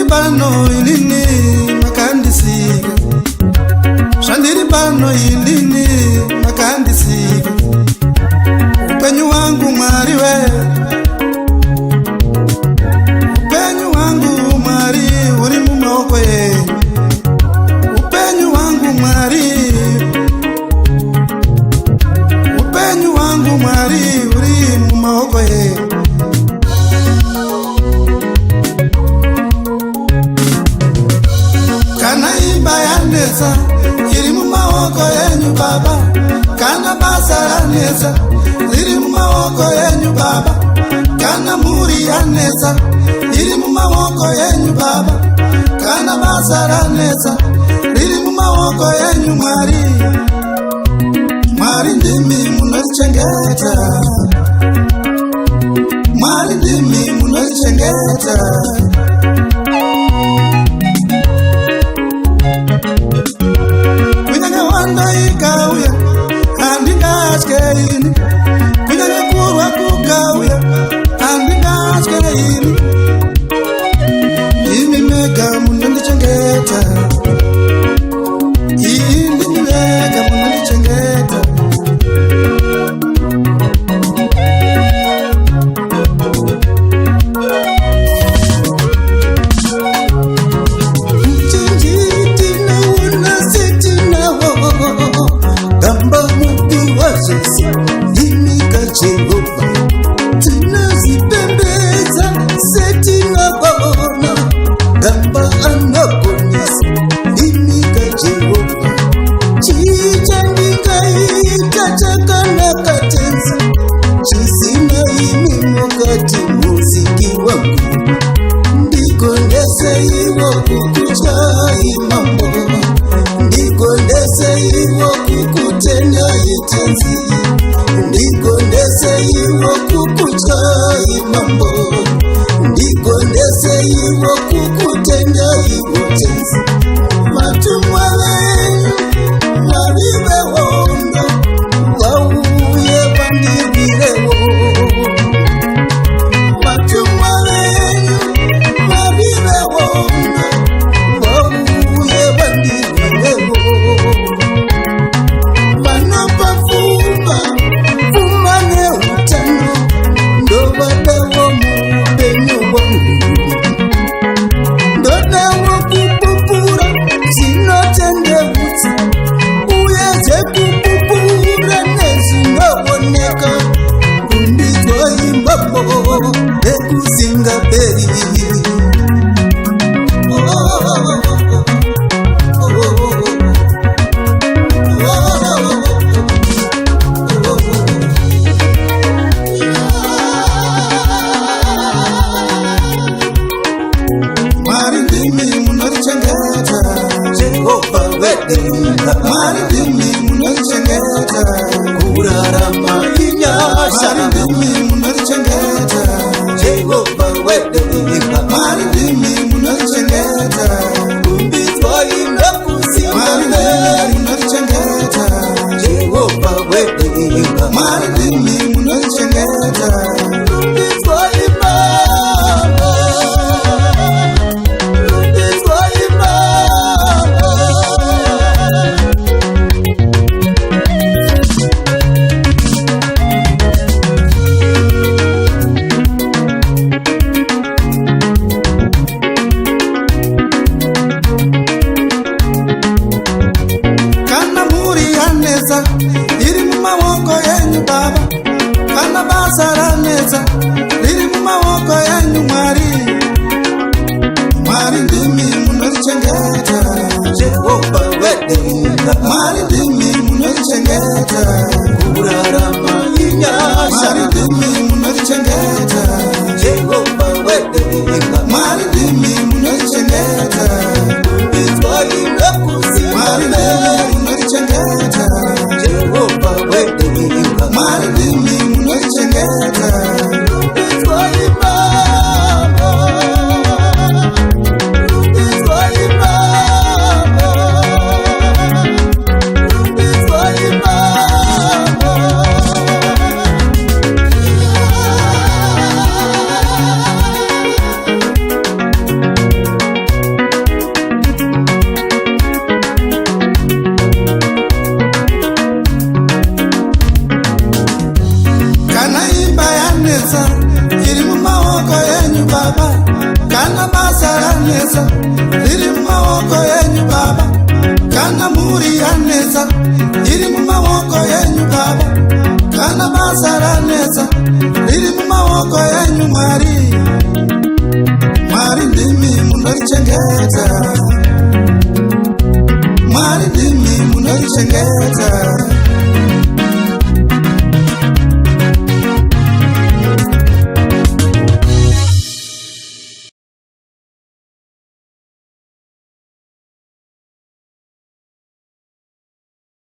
pano inini makandisika, zvandiri pano inini makandisika. Upenyu wangu Mwari we, upenyu wangu Mwari uri mumaoko yenyu. Upenyu wangu Mwari, upenyu wangu Mwari uri mumaoko yenyu. Kana imba yanetsa iri mumaoko yenyu Baba, kana basa ranetsa riri mumaoko yenyu Baba, kana mhuri yanetsa iri mumaoko yenyu Baba, kana basa ranetsa riri mumaoko yenyu Mwari. Mwari ndimi munorichengeta, Mwari ndimi munorichengeta. Kunyanya wanda ikauya handingatye ini, kunyanya kurwa kukauya handingatye ini. Imi mega munondichengeta, imi mega munondichengeta. Mwari ndimi munorichengeta, kurarama inyasha. Mwari ndimi munorichengeta, Jehova wedenga. Mwari ndimi munorichengeta, kumbidzwa inakusimba. Mwari ndimi munorichengeta, Jehova wedenga. Mwari ndimi munorichengeta, kumbidzwa imba. Iri mumaoko yenyu Baba, kana basa ranetsa riri mumaoko yenyu Mwari. Mwari ndimi munorichengeta, Jehova wedenga. Mwari ndimi munorichengeta, kurarama inyasha. Mwari ndimi munorichengeta, Jehova wedenga. Mwari ndimi munorichengeta, kumbidzwa inakusimba. Mwari ndimi munorichengeta, Jehova wedenga. Mwari ndimi munorichengeta, kumbidzwa imba. yanesa riri mumaoko yenyu Baba. Kana mhuri yanesa iri mumaoko yenyu Baba. Kana basa ranesa riri mumaoko yenyu Mwari. Mwari ndimi munorichengeta, Mwari ndimi